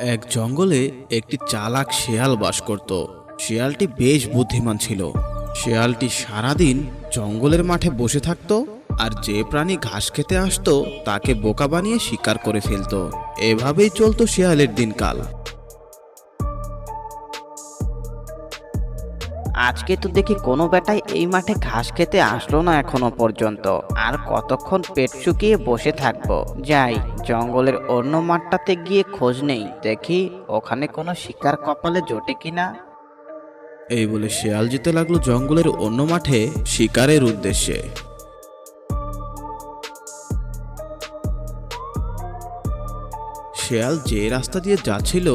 এক জঙ্গলে একটি চালাক শেয়াল বাস করত। শেয়ালটি বেশ বুদ্ধিমান ছিল। শেয়ালটি সারাদিন জঙ্গলের মাঠে বসে থাকত আর যে প্রাণী ঘাস খেতে আসতো তাকে বোকা বানিয়ে শিকার করে ফেলতো। এভাবেই চলতো শেয়ালের দিনকাল। আজকে তো দেখি কোনো বেটাই এই মাঠে ঘাস খেতে আসলো না এখনো পর্যন্ত। আর কতক্ষণ পেট শুকিয়ে বসে থাকবো। যাই জঙ্গলের অন্য মাঠটাতে গিয়ে খোঁজ নেই, দেখি ওখানে কোনো শিকার কপালে জোটে কিনা। এই বলে শেয়াল যেতে লাগলো জঙ্গলের অন্য মাঠে শিকারের উদ্দেশ্যে। শেয়াল যে রাস্তা দিয়ে যাচ্ছিল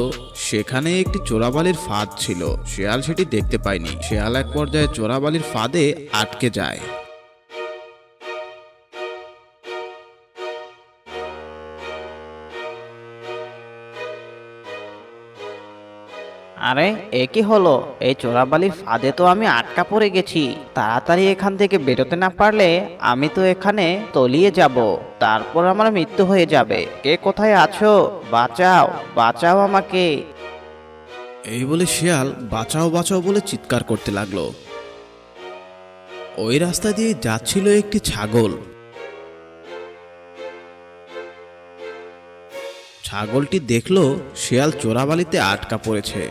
সেখানে একটি চোরাবালির ফাঁদ ছিল। শেয়াল সেটি দেখতে পায়নি। শেয়াল এক পর্যায়ে চোরাবালির ফাঁদে আটকে যায়। আরে এ কি হলো? এই চোরাবালির ফাঁদে তো আমি আটকা পড়ে গেছি। তাড়াতাড়ি এখান থেকে বেরোতে না পারলে আমি তো এখানে তলিয়ে যাব, তারপর আমার মৃত্যু হয়ে যাবে। কে কোথায় আছো? বাঁচাও, বাঁচাও আমাকে। এই বলে শেয়াল বাঁচাও বাঁচাও বলে চিৎকার করতে লাগলো। ওই রাস্তা দিয়ে যাচ্ছিল একটি ছাগল। ছাগলটি দেখলো শেয়াল চোরাবালিতে আটকা পড়েছে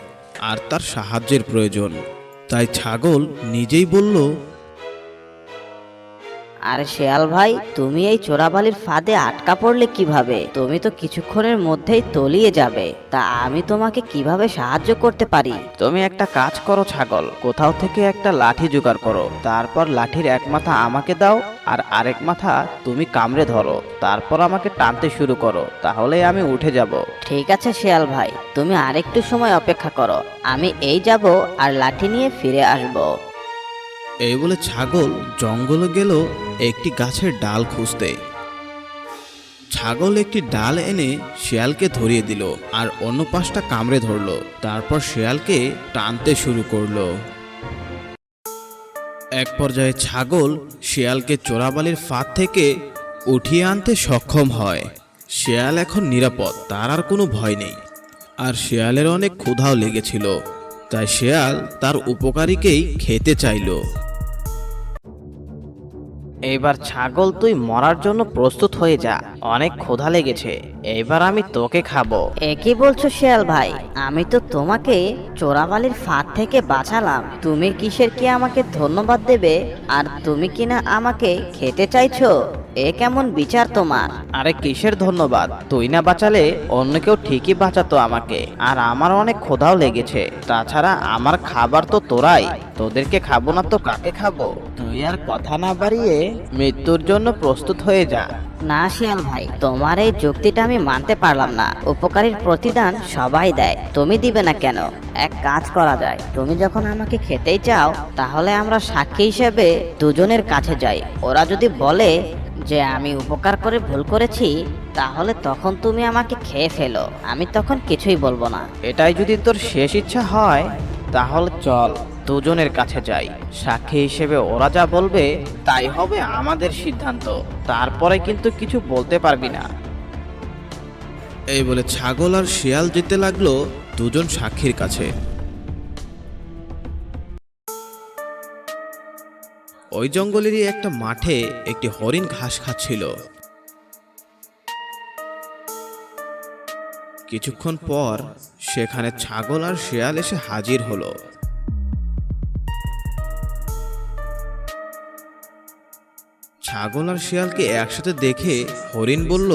আর তার সাহায্যের প্রয়োজন। তাই ছাগল নিজেই বলল, আরে শেয়াল ভাই, তুমি এই চোরাবালির ফাঁদে আটকা পড়লে কিভাবে? তুমি তো কিছুক্ষণের মধ্যেই তলিয়ে যাবে। তা আমি তোমাকে কিভাবে সাহায্য করতে পারি? তুমি একটা কাজ করো ছাগল, কোথাও থেকে একটা লাঠি জোগাড় করো, তারপর লাঠির এক মাথা আমাকে দাও আর আরেক মাথা তুমি কামড়ে ধরো, তারপর আমাকে টানতে শুরু করো, তাহলে আমি উঠে যাব। ঠিক আছে শেয়াল ভাই, তুমি আরেকটু সময় অপেক্ষা করো। আমি এই যাব আর লাঠি নিয়ে ফিরে আসবো। এই বলে ছাগল জঙ্গলে গেল একটি গাছের ডাল খুঁজতে। ছাগল একটি ডাল এনে শেয়ালকে ধরিয়ে দিল আর অন্য পাশটা কামড়ে ধরলো। তারপর শেয়ালকে টানতে শুরু করলো। এক পর্যায়ে ছাগল শেয়ালকে চোরাবালির ফাঁদ থেকে উঠিয়ে আনতে সক্ষম হয়। শেয়াল এখন নিরাপদ, তার আর কোনো ভয় নেই। আর শেয়ালের অনেক ক্ষুধাও লেগেছিল, তাই শেয়াল তার উপকারীকেই খেতে চাইলো। এইবার ছাগল তুই মরার জন্য প্রস্তুত হয়ে যা, অনেক ক্ষুধা লেগেছে, এইবার আমি তোকে খাবো। এ কি বলছো শেয়াল ভাই? আমি তো তোমাকে চোরাবালির ফাঁদ থেকে বাঁচালাম। তুমি কিসের কি আমাকে ধন্যবাদ দেবে? আর তুমি কিনা আমাকে খেতে চাইছো? এ কেমন বিচার তোমার? আরে কিসের ধন্যবাদ? তুই না বাঁচালে অন্য কেউ ঠিকই বাঁচাতো আমাকে। আর আমার অনেক ক্ষুধাও লেগেছে, তাছাড়া আমার খাবার তো তোরাই, তোদেরকে খাবো না তো কাকে খাবো? তুই আর কথা না বাড়িয়ে মৃত্যুর জন্য প্রস্তুত হয়ে যা। না শিয়াল ভাই, তোমার এই যুক্তিটা আমি মানতে পারলাম না। উপকারীর প্রতিদান সবাই দেয়, তুমি দিবে না কেন? এক কাজ করা যায়, তুমি যখন আমাকে খেতেই চাও তাহলে আমরা সাক্ষী হিসেবে দুজনের কাছে যাই। ওরা যদি বলে যে আমি উপকার করে ভুল করেছি, তাহলে তখন তুমি আমাকে খেয়ে ফেলো, আমি তখন কিছুই বলবো না। এটাই যদি তোর শেষ ইচ্ছা হয় তাহলে চল দুজনের কাছে যাই। সাক্ষী হিসেবে ওরা যা বলবে তাই হবে আমাদের সিদ্ধান্ত, তারপরে কিন্তু কিছু বলতে পারবি না। এই বলে ছাগল আর শিয়াল যেতে লাগলো দুজন সাক্ষীর কাছে। ওই জঙ্গলেরই একটা মাঠে একটি হরিণ ঘাস খাচ্ছিল। কিছুক্ষণ পর সেখানে ছাগল আর শিয়াল এসে হাজির হলো। ছাগল আর শিয়ালকে একসাথে দেখে হরিণ বলল,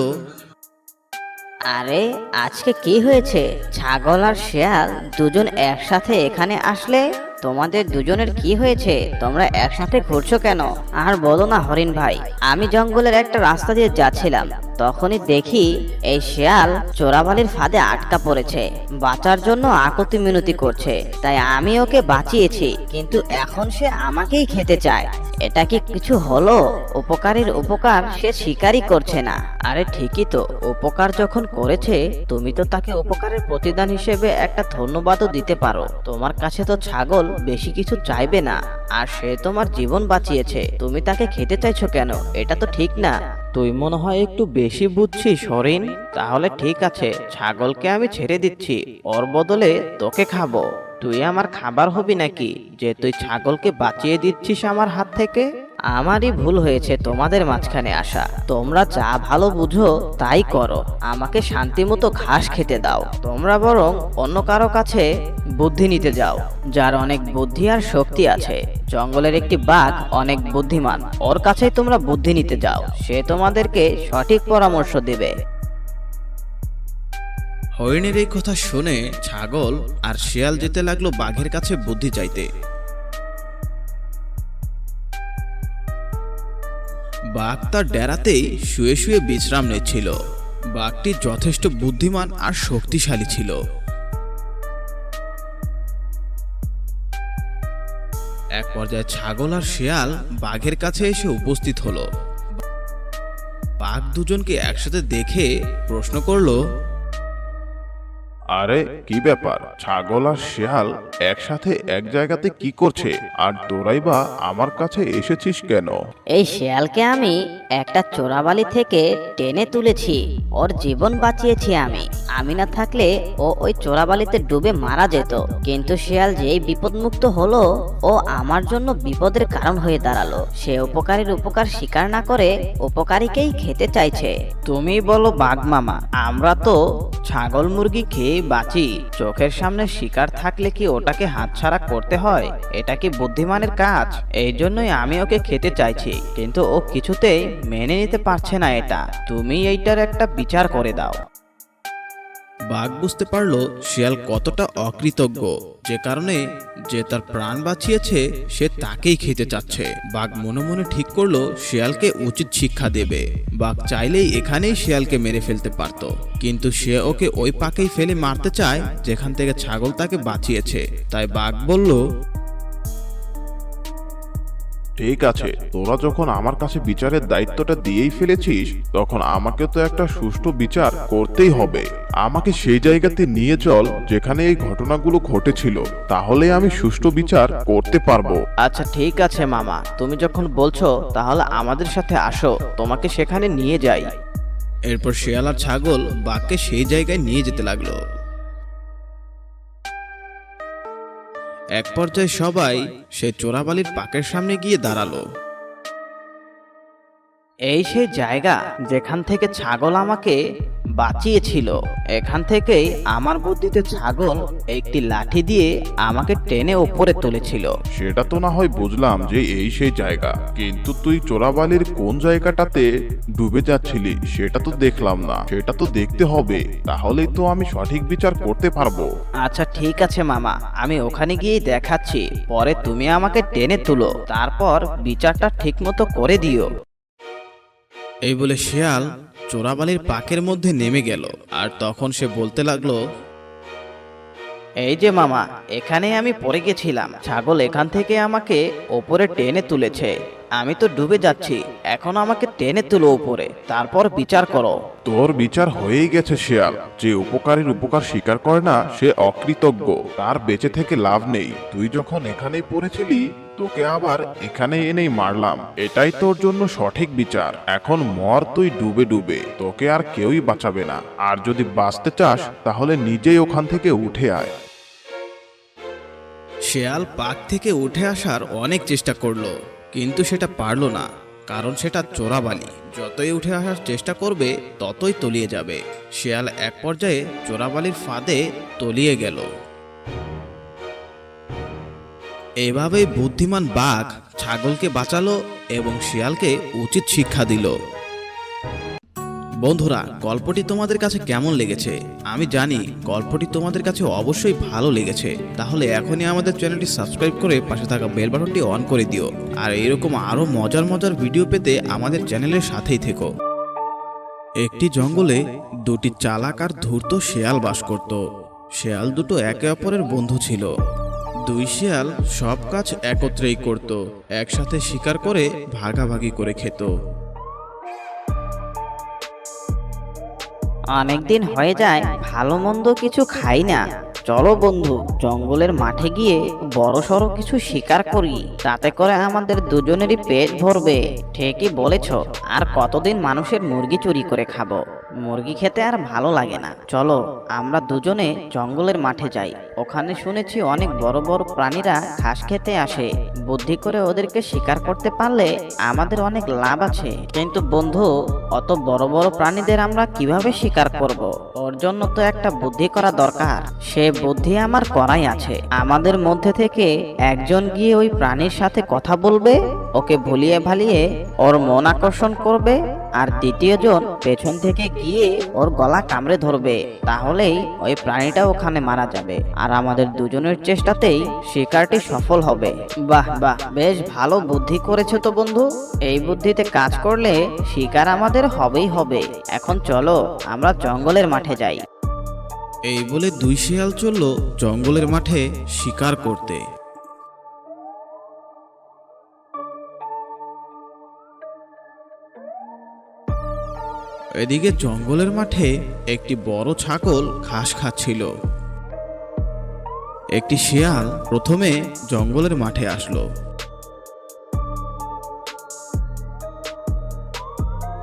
আরে আজকে কি হয়েছে? ছাগল আর শেয়াল দুজন একসাথে এখানে আসলে তোমাদের দুজনের কি হয়েছে? তোমরা একসাথে ঘুরছো কেন? আর বলো না হরিণ ভাই, আমি জঙ্গলের একটা রাস্তা দিয়ে যাচ্ছিলাম, তখনই দেখি এই শেয়াল চোরাবালির ফাঁদে আটকা পড়েছে, বাঁচার জন্য আকুতি মিনতি করছে। তাই আমি ওকে বাঁচিয়েছি, কিন্তু এখন সে আমাকেই খেতে চায়। এটা কি কিছু হলো? উপকারীর উপকার সে স্বীকারই করছে না। আরে ঠিকই তো, উপকার যখন করেছে তুমি তো তাকে উপকারের প্রতিদান হিসেবে একটা ধন্যবাদও দিতে পারো। তোমার কাছে তো ছাগল বেশি কিছু চাইবে না, আর সে তোমার জীবন বাঁচিয়েছে, তুমি তাকে খেতে চাইছো কেন? এটা তো ঠিক না। তুই মনে হয় একটু বেশি বুঝছিস হরিণ। তাহলে ঠিক আছে, ছাগলকে আমি ছেড়ে দিচ্ছি, ওর বদলে তোকে খাবো। তুই আমার খাবার হবি নাকি যে তুই ছাগলকে বাঁচিয়ে দিচ্ছিস আমার হাত থেকে? আমারই ভুল হয়েছে তোমাদের মাঝখানে আসা। তোমরা যা ভালো বুঝো তাই করো, আমাকে শান্তিমতো ঘাস খেতে দাও। তোমরা বরং অন্য কারো কাছে বুদ্ধি নিতে যাও, যার অনেক বুদ্ধি আর শক্তি আছে। জঙ্গলের একটি বাঘ অনেক বুদ্ধিমান, ওর কাছেই তোমরা বুদ্ধি নিতে যাও, সে তোমাদেরকে সঠিক পরামর্শ দেবে। হরিণের এই কথা শুনে ছাগল আর শিয়াল যেতে লাগলো বাঘের কাছে বুদ্ধি চাইতে। বাঘ তার ডেরাতেই শুয়ে শুয়ে বিশ্রাম নিচ্ছিল। বাঘটি যথেষ্ট বুদ্ধিমান আর শক্তিশালী ছিল। এক পর্যায়ে ছাগল আর শিয়াল বাঘের কাছে এসে উপস্থিত হলো। বাঘ দুজনকে একসাথে দেখে প্রশ্ন করলো, আরে কি ব্যাপার, ছাগল আর শিয়াল একসাথে এক জায়গাতে কি করছে? আর তোরাই বা আমার কাছে এসেছিস কেন? এই শিয়ালকে আমি একটা চোরাবালি থেকে টেনে তুলেছি, ওর জীবন বাঁচিয়েছি আমি। আমি না থাকলে ও ওই চোরাবালিতে ডুবে মারা যেত, কিন্তু শিয়াল যেই বিপদমুক্ত হলো, ও আমার জন্য বিপদের কারণ হয়ে দাঁড়ালো। সে উপকারীর উপকার স্বীকার না করে উপকারীকেই খেতে চাইছে। তুমি বলো বাঘ মামা, আমরা তো ছাগল মুরগি খেয়ে বাঁচি। চোখের সামনে শিকার থাকলে কি ওটাকে হাতছাড়া করতে হয়? এটা কি বুদ্ধিমানের কাজ? এই জন্যই আমি ওকে খেতে চাইছি, কিন্তু ও কিছুতেই মেনে নিতে পারছে না এটা। তুমি এইটার একটা বিচার করে দাও। বাঘ বুঝতে পারলো শিয়াল কতটা অকৃতজ্ঞ, যে কারণে যে তার প্রাণ বাঁচিয়েছে সে তাকেই খেতে চাচ্ছে। বাঘ মনে মনে ঠিক করলো শিয়ালকে উচিত শিক্ষা দেবে। বাঘ চাইলেই এখানেই শিয়ালকে মেরে ফেলতে পারত, কিন্তু সে ওকে ওই পাকেই ফেলে মারতে চায় যেখান থেকে ছাগল তাকে বাঁচিয়েছে। তাই বাঘ বলল, ঠিক আছে, তোরা যখন আমার কাছে বিচারের দায়িত্বটা দিয়েই ফেলেছিস, তখন আমাকে তো একটা সুষ্ঠু বিচার করতেই হবে। আমাকে সেই জায়গাতে নিয়ে চল যেখানে এই ঘটনাগুলো ঘটেছিল, তাহলে আমি সুষ্ঠু বিচার করতে পারবো। আচ্ছা ঠিক আছে মামা, তুমি যখন বলছো তাহলে আমাদের সাথে আসো, তোমাকে সেখানে নিয়ে যাই। এরপর শিয়াল আর ছাগল বাঘকে সেই জায়গায় নিয়ে যেতে লাগলো। এক পর্যায়ে সবাই সে চোরাবালির পাকের সামনে গিয়ে দাঁড়ালো। এই সেই জায়গা যেখান থেকে ছাগল আমাকে বাঁচিয়েছিল। এখান থেকেই আমার বুদ্ধিতে ছাগল একটি লাঠি দিয়ে আমাকে টেনে উপরে তুলেছিল। সেটা তো না হয় বুঝলাম যে এই সেই জায়গা, কিন্তু তুই চোরাবালির কোন জায়গাটাতে ডুবে যাচ্ছিলি সেটা তো দেখলাম না। সেটা তো দেখতে হবে, তাহলেই তো আমি সঠিক বিচার করতে পারবো। আচ্ছা ঠিক আছে মামা, আমি ওখানে গিয়ে দেখাচ্ছি, পরে তুমি আমাকে টেনে তুলো, তারপর বিচারটা ঠিকমতো করে দিও। এই বলে শিয়াল চোরাবালির পাকের মধ্যে নেমে গেল। আর তখন সে বলতে লাগলো, এই যে মামা, এখানে আমি পড়ে গেছিলাম, ছাগল এখান থেকে আমাকে ওপরে টেনে তুলেছে। আমি তো ডুবে যাচ্ছি, এখন আমাকে টেনে তুলো উপরে, তারপর বিচার করো। তোর বিচার হয়েই গেছে শিয়াল। যে উপকারীর উপকার স্বীকার করে না সে অকৃতজ্ঞ, তার বেঁচে থেকে লাভ নেই। তুই যখন এখানেই পড়েছিলি, তোকে আবার এখানে এনেই মারলাম, এটাই তোর জন্য সঠিক বিচার। এখন মর তুই ডুবে ডুবে, তোকে আর কেউই বাঁচাবে না। আর যদি বাঁচতে চাস তাহলে নিজেই ওখান থেকে উঠে আয়। শিয়াল পাক থেকে উঠে আসার অনেক চেষ্টা করলো, কিন্তু সেটা পারলো না, কারণ সেটা চোরাবালি। যতই উঠে আসার চেষ্টা করবে ততই তলিয়ে যাবে। শিয়াল এক পর্যায়ে চোরাবালির ফাঁদে তলিয়ে গেল। এভাবেই বুদ্ধিমান বাঘ ছাগলকে বাঁচালো এবং শিয়ালকে উচিত শিক্ষা দিল। বন্ধুরা, গল্পটি তোমাদের কাছে কেমন লেগেছে? আমি জানি গল্পটি তোমাদের কাছে অবশ্যই ভালো লেগেছে। তাহলে এখনই আমাদের চ্যানেলটি সাবস্ক্রাইব করে পাশে থাকা বেল বাটনটি অন করে দিও। আর এরকম আরো মজার মজার ভিডিও পেতে আমাদের চ্যানেলের সাথেই থেকো। একটি জঙ্গলে দুটি চালাক আর ধূর্ত শেয়াল বাস করত। শেয়াল দুটো একে অপরের বন্ধু ছিল। দুই শিয়াল সব কাজ একত্রেই করত, একসাথে শিকার করে ভাগাভাগি করে খেত। অনেকদিন হয়ে যায় ভালো মন্দ কিছু খাই না, চলো বন্ধু, জঙ্গলের মাঠে গিয়ে বড় সড়ো কিছু শিকার করি, তাতে করে আমাদের দুজনেরই পেট ভরবে। ঠিকই বলেছ, আর কতদিন মানুষের মুরগি চুরি করে খাবো? মুরগি খেতে আর ভালো লাগে না। চলো আমরা দুজনে জঙ্গলের মাঠে যাই। ওখানে শুনেছি অনেক বড় বড় প্রাণীরা ঘাস খেতে আসে। বুদ্ধি করে ওদেরকে শিকার করতে পারলে আমাদের অনেক লাভ আছে। কিন্তু বন্ধু, অত বড় বড় প্রাণীদের আমরা কিভাবে শিকার করব? ওর জন্য তো একটা বুদ্ধি করা দরকার। সে বুদ্ধি আমার করাই আছে। আমাদের মধ্যে থেকে একজন গিয়ে ওই প্রাণীর সাথে কথা বলবে, ওকে ভুলিয়ে ভালিয়ে ওর মন আকর্ষণ করবে, আর দ্বিতীয় জন পেছন থেকে গিয়ে ওর গলা কামড়ে ধরবে। তাহলেই ওই প্রাণীটা ওখানে মারা যাবে, আর আমাদের দুজনের চেষ্টাতেই শিকারটি সফল হবে। বাহ বাহ, বেশ ভালো বুদ্ধি করেছো তো বন্ধু। এই বুদ্ধিতে কাজ করলে শিকার আমাদের হবেই হবে। এখন চলো আমরা জঙ্গলের মাঠে যাই। এই বলে দুই শিয়াল চলল জঙ্গলের মাঠে শিকার করতে। এদিকে জঙ্গলের মাঠে একটি বড় ছাগল ঘাস খাচ্ছিল। একটি শিয়াল প্রথমে জঙ্গলের মাঠে আসলো।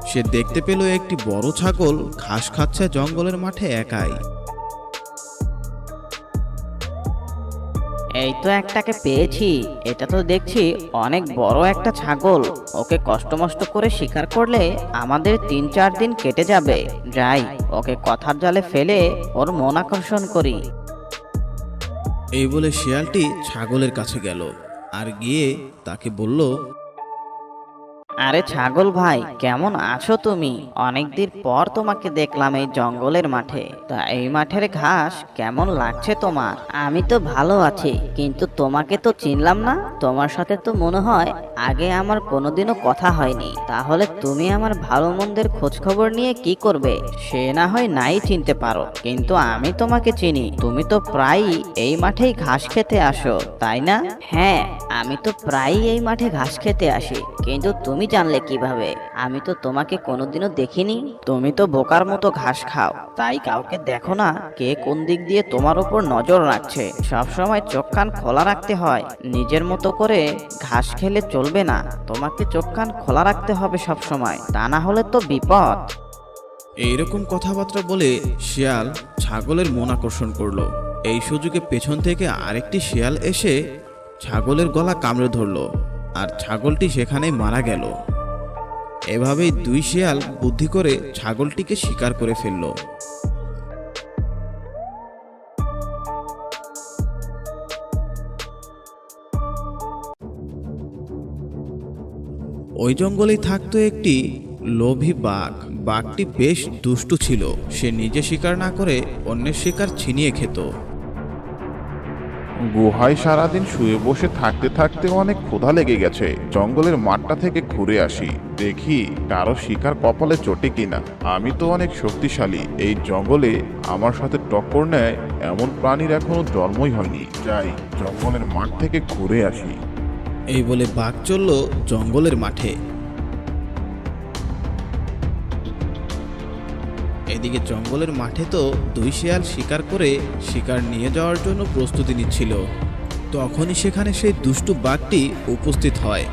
সে দেখতে পেল একটি বড় ছাগল ঘাস খাচ্ছে জঙ্গলের মাঠে একাই। এই তো একটাকে পেয়েছি। এটা তো দেখছি অনেক বড় একটা ছাগল। ওকে কষ্টমষ্ট করে শিকার করলে আমাদের 3-4 দিন কেটে যাবে। যাই, ওকে কথার জালে ফেলে ওর মন আকর্ষণ করি। এই বলে শিয়ালটি ছাগলের কাছে গেল আর গিয়ে তাকে বলল, আরে ছাগল ভাই, কেমন আছো তুমি? অনেকদিন পর তোমাকে দেখলাম এই জঙ্গলের মাঠে। তা এই মাঠের ঘাস কেমন লাগছে তোমার? আমি তো ভালো আছি, কিন্তু তোমাকে তো চিনলাম না। তোমার সাথে তো মনে হয় আগে আমার কোনোদিনও কথা হয়নি। তাহলে তুমি আমার ভালো মন্দের খোঁজ খবর নিয়ে কি করবে? সে না হয় নাই চিনতে পারো, কিন্তু আমি তোমাকে চিনি। তুমি তো প্রায়ই এই মাঠেই ঘাস খেতে আসো, তাই না? হ্যাঁ, আমি তো প্রায়ই এই মাঠে ঘাস খেতে আসি, কিন্তু তুমি জানলে কিভাবে? আমি তো তোমাকে কোনোদিনও দেখিনি। তুমি তো বোকার মতো ঘাস খাও, তাই কাউকে দেখো না কে কোন দিক দিয়ে তোমার উপর নজর রাখছে। সব সময় চোখ কান খোলা রাখতে হয়। নিজের মতো করে ঘাস খেলে চলবে না, তোমাকে চোখ কান খোলা রাখতে হবে সব সময়, তা না হলে তো বিপদ। এইরকম কথাবার্তা বলে শিয়াল ছাগলের মন আকর্ষণ করলো। এই সুযোগে পেছন থেকে আরেকটি শিয়াল এসে ছাগলের গলা কামড়ে ধরলো, আর ছাগলটি সেখানেই মারা গেল। এভাবেই দুই শিয়াল বুদ্ধি করে ছাগলটিকে শিকার করে ফেলল। ওই জঙ্গলেই থাকতো একটি লোভী বাঘ। বাঘটি বেশ দুষ্টু ছিল। সে নিজে শিকার না করে অন্যের শিকার ছিনিয়ে খেত। গুহায় সারাদিন শুয়ে বসে থাকতে থাকতে অনেক ক্ষুধা লেগে গেছে। জঙ্গলের মাঠটা থেকে ঘুরে আসি, দেখি কারো শিকার কপালে চটে কিনা। আমি তো অনেক শক্তিশালী, এই জঙ্গলে আমার সাথে টক্কর নেয় এমন প্রাণীর এখনো জন্মই হয়নি। যাই, জঙ্গলের মাঠ থেকে ঘুরে আসি। এই বলে বাঘ চলল জঙ্গলের মাঠে। এদিকে জঙ্গলের মাঠে তো দুই শিয়াল শিকার করে শিকার নিয়ে যাওয়ার জন্য প্রস্তুতি নিচ্ছিল। তখনই সেখানে সেই দুষ্টু বাঘটি উপস্থিত হয়।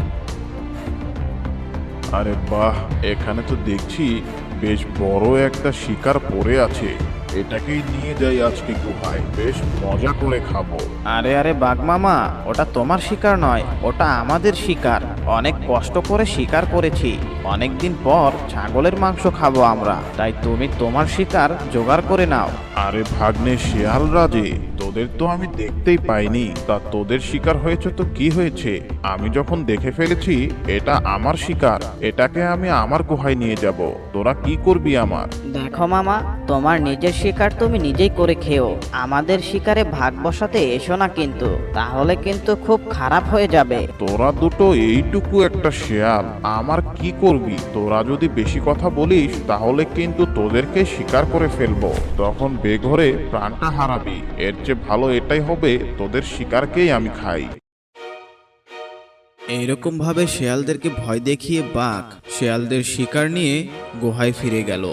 আরে বাহ, এখানে তো দেখছি বেশ বড় একটা শিকার পড়ে আছে। এটাকেই নিয়ে যাই আজকে গুহায়, বেশ মজা করে খাবো। আরে আরে বাঘ মামা, ওটা তোমার শিকার নয়, ওটা আমাদের শিকার। অনেক কষ্ট করে শিকার করেছি। অনেকদিন পর ছাগলের মাংস খাবো আমরা, তাই তুমি তোমার শিকার জোগাড় করে নাও। আরে ভাগ্নে শিয়াল রাজে, তোদের তো আমি দেখতেই পাইনি। তা তোদের শিকার হয়েছে তো কি হয়েছে? আমি যখন দেখে ফেলেছি এটা আমার শিকার, এটাকে আমি আমার গুহায় নিয়ে যাব। তোরা কি করবি আমার? দেখো মামা, তোমার নিজের শিকার তুমি নিজেই করে খেও। আমাদের শিকারে ভাগ বসাতে এসো না কিন্তু, তাহলে কিন্তু খুব খারাপ হয়ে যাবে। তোরা দুটো এইটুকু একটা শিয়াল, আমার কি করবি? তোরা যদি বেশি কথা বলিস তাহলে কিন্তু তোদেরকে শিকার করে ফেলবো, তখন বেঘরে প্রাণটা হারাবি। এর চেয়ে ভালো এটাই হবে, তোদের শিকারকেই আমি খাই। এইরকম ভাবে শিয়ালদেরকে ভয় দেখিয়ে বাঘ শিয়ালদের শিকার নিয়ে গুহায় ফিরে গেল।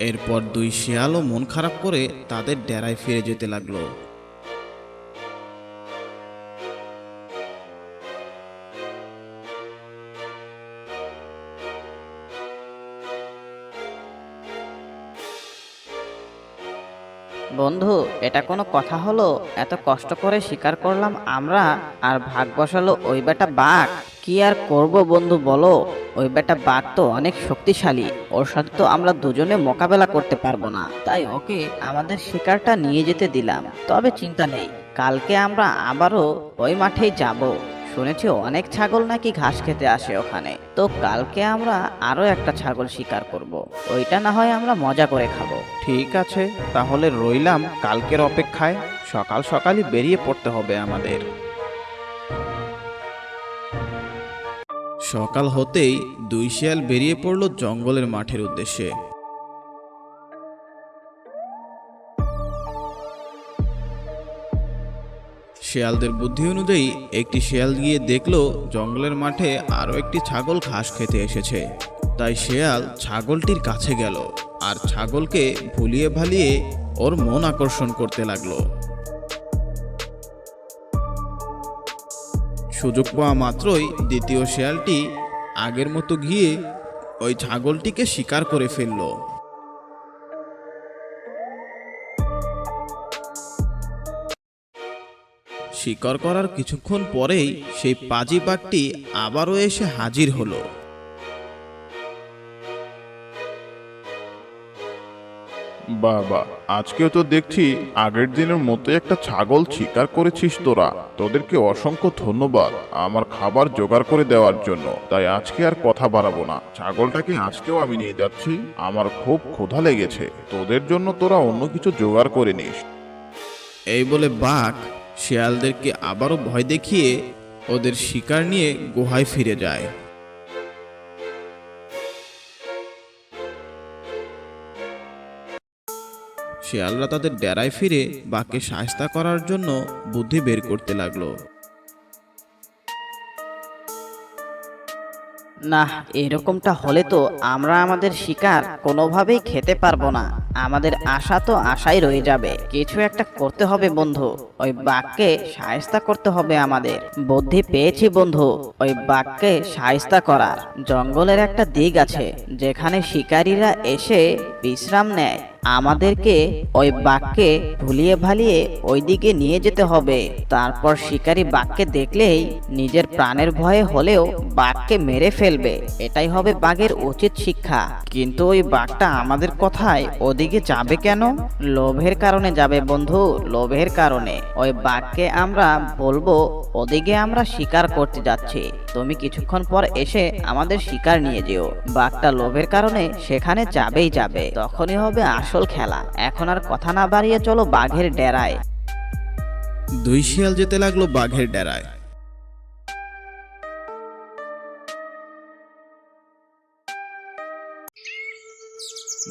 এরপর দুই শিয়ালও মন খারাপ করে তাদের ডেরায় ফিরে যেতে লাগলো। বন্ধু, এটা কোনো কথা হলো? এত কষ্ট করে শিকার করলাম আমরা, আর ভাগ বসালো ওই বেটা বাঘ। কি আর করব বন্ধু বলো, ওই বেটা বাঘ তো অনেক শক্তিশালী, ওর সাথে তো আমরা দুজনে মোকাবেলা করতে পারবো না। তাই ওকে আমাদের শিকারটা নিয়ে যেতে দিলাম। তবে চিন্তা নেই, কালকে আমরা আবারও ওই মাঠেই যাব। শুনেছি অনেক ছাগল নাকি ঘাস খেতে আসে ওখানে। তো কালকে আমরা আরো একটা ছাগল শিকার করব। ওইটা না হয় আমরা মজা করে খাবো। ঠিক আছে, তাহলে রইলাম কালকের অপেক্ষায়। সকাল সকালই বেরিয়ে পড়তে হবে আমাদের। সকাল হতেই দুই শিয়াল বেরিয়ে পড়ল জঙ্গলের মাঠের উদ্দেশ্যে। শিয়ালদের বুদ্ধি অনুযায়ী একটি শিয়াল গিয়ে দেখলো জঙ্গলের মাঠে আরো একটি ছাগল ঘাস খেতে এসেছে। তাই শিয়াল ছাগলটির কাছে গেল আর ছাগলকে ভুলিয়ে ভালিয়ে ওর মন আকর্ষণ করতে লাগলো। সুযোগ পাওয়া মাত্রই দ্বিতীয় শিয়ালটি আগের মতো গিয়ে ওই ছাগলটিকে শিকার করে ফেললো। শিকার করার কিছুক্ষণ পরেই সেই পাজি বাঘটি আবারও এসে হাজির হলো। বাবা, আজকেও তো দেখছি আগের দিনের মতো একটা ছাগল শিকার করেছিস তোরা। তোদেরকে অসংখ্য ধন্যবাদ আমার খাবার জোগাড় করে দেওয়ার জন্য। তাই আজকে আর কথা বাড়াবো না, ছাগলটাকে আজকেও আমি নিয়ে যাচ্ছি। আমার খুব ক্ষুধা লেগেছে, তোদের জন্য তোরা অন্য কিছু জোগাড় করে নিস। এই বলে বাঘ শিয়ালদেরকে আবারও ভয় দেখিয়ে ওদের শিকার নিয়ে গুহায় ফিরে যায়। শিয়ালরা তাদের ডেরায় ফিরে বাঘকে শায়েস্তা করার জন্য বুদ্ধি বের করতে লাগলো। না, এরকমটা হলে তো আমরা আমাদের শিকার কোনোভাবেই খেতে পারবো না। আমাদের আশা তো আশাই রয়ে যাবে। কিছু একটা করতে হবে বন্ধু, ওই বাঘকে শায়েস্তা করতে হবে আমাদের। বুদ্ধি পেয়েছি বন্ধু, ওই বাঘকে শায়েস্তা করার। জঙ্গলের একটা দিক আছে যেখানে শিকারীরা এসে বিশ্রাম নেয়। আমাদেরকে ওই বাঘকে ভুলিয়ে ভালিয়ে ওই দিকে নিয়ে যেতে হবে। তারপর শিকারী বাঘকে দেখলেই নিজের প্রাণের ভয়ে হলেও বাঘকে মেরে ফেলবে। এটাই হবে বাঘের উচিত শিক্ষা। কিন্তু ওই বাঘটা আমাদের কথায় ওদিকে যাবে কেন? লোভের কারণে যাবে বন্ধু, লোভের কারণে। ওই বাঘকে আমরা বলবো ওদিকে আমরা শিকার করতে যাচ্ছি, তুমি কিছুক্ষণ পর এসে আমাদের শিকার নিয়ে যেও। বাঘটা লোভের কারণে সেখানে যাবেই যাবে, তখনই হবে আসল খেলা। এখন আর কথা না বাড়িয়ে চলো বাঘের ডেরায়। দুই শিয়াল যেতে লাগলো বাঘের ডেরায়।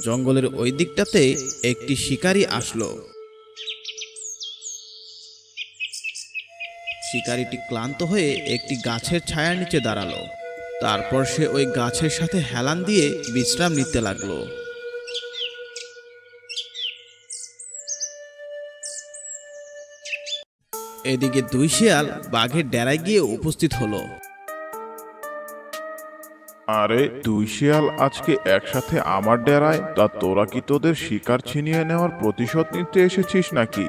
জঙ্গলের ওই দিকটাতে একটি শিকারী আসলো। শিকারীটি ক্লান্ত হয়ে একটি গাছের ছায়ার নিচে দাঁড়ালো। তারপর সে ওই গাছের সাথে হেলান দিয়ে বিশ্রাম নিতে লাগলো। এদিকে দুই শিয়াল বাঘের ডেরায় গিয়ে উপস্থিত হলো। আরে দুই শিয়াল আজকে একসাথে আমার ডেরায়? তা তোরা কি তোদের শিকার ছিনিয়ে নেওয়ার প্রতিশোধ নিতে এসেছিস নাকি?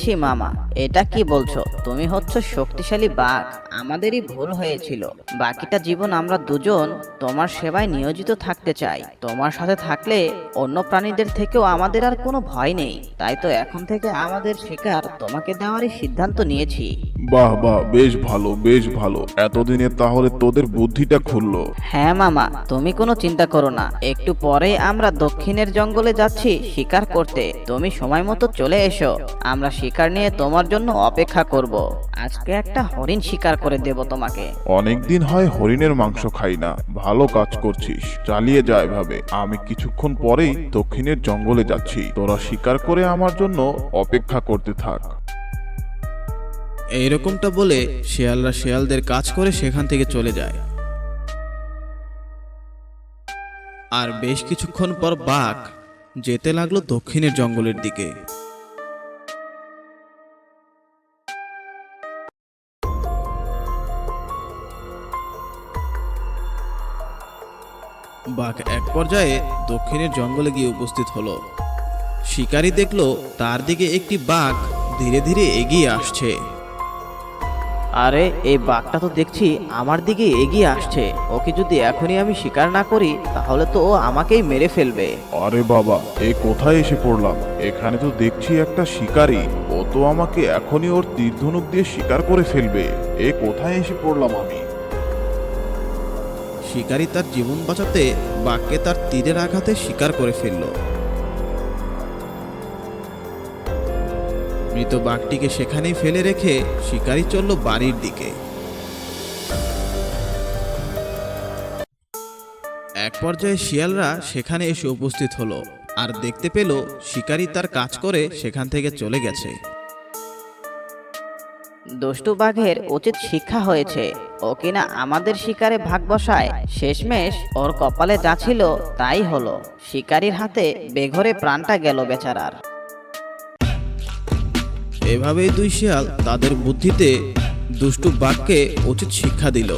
ছি মামা, এটা কি বলছো? তুমি হচ্ছ শক্তিশালী বাঘ, আমাদেরই ভুল হয়েছিল। বাকিটা জীবন আমরা দুজন তোমার সেবায় নিয়োজিত থাকতে চাই। তোমার সাথে থাকলে অন্য প্রাণীদের থেকেও আমাদের আর কোনো ভয় নেই। তাই তো এখন থেকে আমাদের শিকার তোমাকে দেওয়ারই সিদ্ধান্ত নিয়েছি। বাহ বাহ, বেশ ভালো বেশ ভালো। এতদিনে তাহলে তোদের বুদ্ধিটা খুললো। হ্যাঁ মামা, তুমি কোনো চিন্তা করো না। একটু পরে আমরা দক্ষিণের জঙ্গলে যাচ্ছি শিকার করতে। তুমি সময় মতো চলে এসো, আমরা শিকার নিয়ে তোমার জন্য অপেক্ষা করব। আজকে একটা হরিণ শিকার করে দেব তোমাকে। অনেকদিন হয় হরিণের মাংস খাই না। ভালো কাজ করছিস, চালিয়ে যা এভাবে। আমি কিছুক্ষণ পরেই দক্ষিণের জঙ্গলে যাচ্ছি, তোরা শিকার করে আমার জন্য অপেক্ষা করতে থাক। এইরকমটা বলে শিয়ালরা শিয়ালদের কাজ করে সেখান থেকে চলে যায়। আর বেশ কিছুক্ষণ পর বাঘ যেতে লাগলো দক্ষিণের জঙ্গলের দিকে। বাঘ এক পর্যায়ে দক্ষিণের জঙ্গলে গিয়ে উপস্থিত হলো। শিকারী দেখলো তার দিকে একটি বাঘ ধীরে ধীরে এগিয়ে আসছে। আরে এই বাঘটা তো দেখছি আমার দিকে এগিয়ে আসছে। ওকে যদি এখনই আমি শিকার না করি তাহলে তো ও আমাকেই মেরে ফেলবে। আরে বাবা, এ কোথায় এসে পড়লাম? এখানে তো দেখছি একটা শিকারী। ও তো আমাকে এখনই ওর তীর ধনুক দিয়ে শিকার করে ফেলবে। এ কোথায় এসে পড়লাম আমি? শিকারী তার জীবন বাঁচাতে বাঘকে তার তীরের আঘাতে শিকার করে ফেলল। মৃত বাঘটিকে সেখানেই ফেলে রেখে শিকারী চলল বাড়ির দিকে। এক পর্যায়ে শিয়ালরা সেখানে এসে উপস্থিত হলো আর দেখতে পেল শিকারী তার কাজ করে সেখান থেকে চলে গেছে। দুষ্টু বাঘের উচিত শিক্ষা হয়েছে। ও কিনা আমাদের শিকারে ভাগ বসায়, শেষমেশ ওর কপালে যা ছিল তাই হলো। শিকারীর হাতে বেঘরে প্রাণটা গেল বেচারার। এভাবেই দুই শিয়াল তাদের বুদ্ধিতে দুষ্টু বাঘকে উচিত শিক্ষা দিল।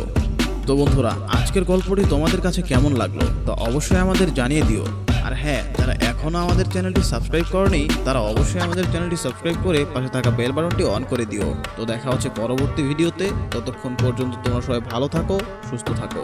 তো বন্ধুরা, আজকের গল্পটি তোমাদের কাছে কেমন লাগলো তা অবশ্যই আমাদের জানিয়ে দিও। আর হ্যাঁ, যারা এখনো আমাদের চ্যানেলটি সাবস্ক্রাইব করনি তারা অবশ্যই আমাদের চ্যানেলটি সাবস্ক্রাইব করে পাশে থাকা বেল বাটনটি অন করে দিও। তো দেখা হচ্ছে পরবর্তী ভিডিওতে। ততক্ষণ পর্যন্ত তোমরা সবাই ভালো থাকো, সুস্থ থাকো।